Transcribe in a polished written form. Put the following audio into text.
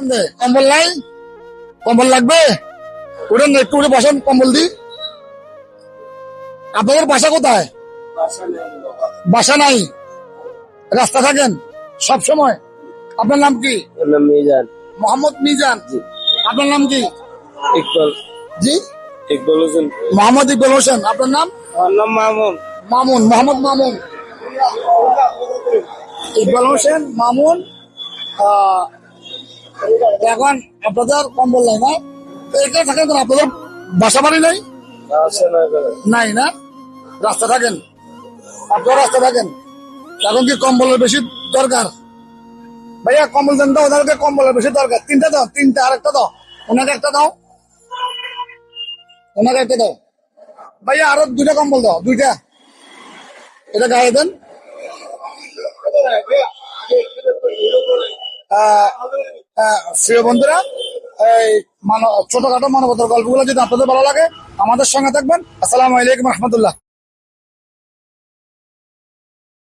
কম্বল নাই? কম্বল লাগবে? উঠেন না, একটু উঠে বসেন, কম্বল দি। আপনাদের বাসা কোথায়? বাসা নাই, রাস্তা থাকেন সব সময়? আপনার নাম কি? মিজান। মোহাম্মদ মিজান। আপনার নাম কি? ইকবাল। জি, ইকবাল হোসেন। মোহাম্মদ ইকবাল হোসেন। আপনার নাম? আমার নাম মামুন। মামুন, মোহাম্মদ মামুন। ইকবাল হোসেন, মামুন। এখন আপনাদের কম্বল নাই না? তো এখানে থাকেন কেন? আপনাদের বাসা বাড়ি নাই? নাই না, রাস্তা থাকেন? আপনারা রাস্তা থাকেন। এখন কি কম্বলের বেশি দরকার? ভাইয়া কম্বল দেন তো, ওদেরকে কম্বলের বেশি দরকার। তিনটা দাও, তিনটা। আরেকটা দাও, ওনাকে একটা দাও, ওনাকে একটা দাও। ভাইয়া আরো দুইটা কম্বল দাও, দুইটা। এটা গায়ে দেন। প্রিয় বন্ধুরা, এই ছোটখাটো মানবতার গল্পগুলো যদি আপনাদের ভালো লাগে, আমাদের সঙ্গে থাকবেন। আসসালামু আলাইকুম রহমতুল্লাহ।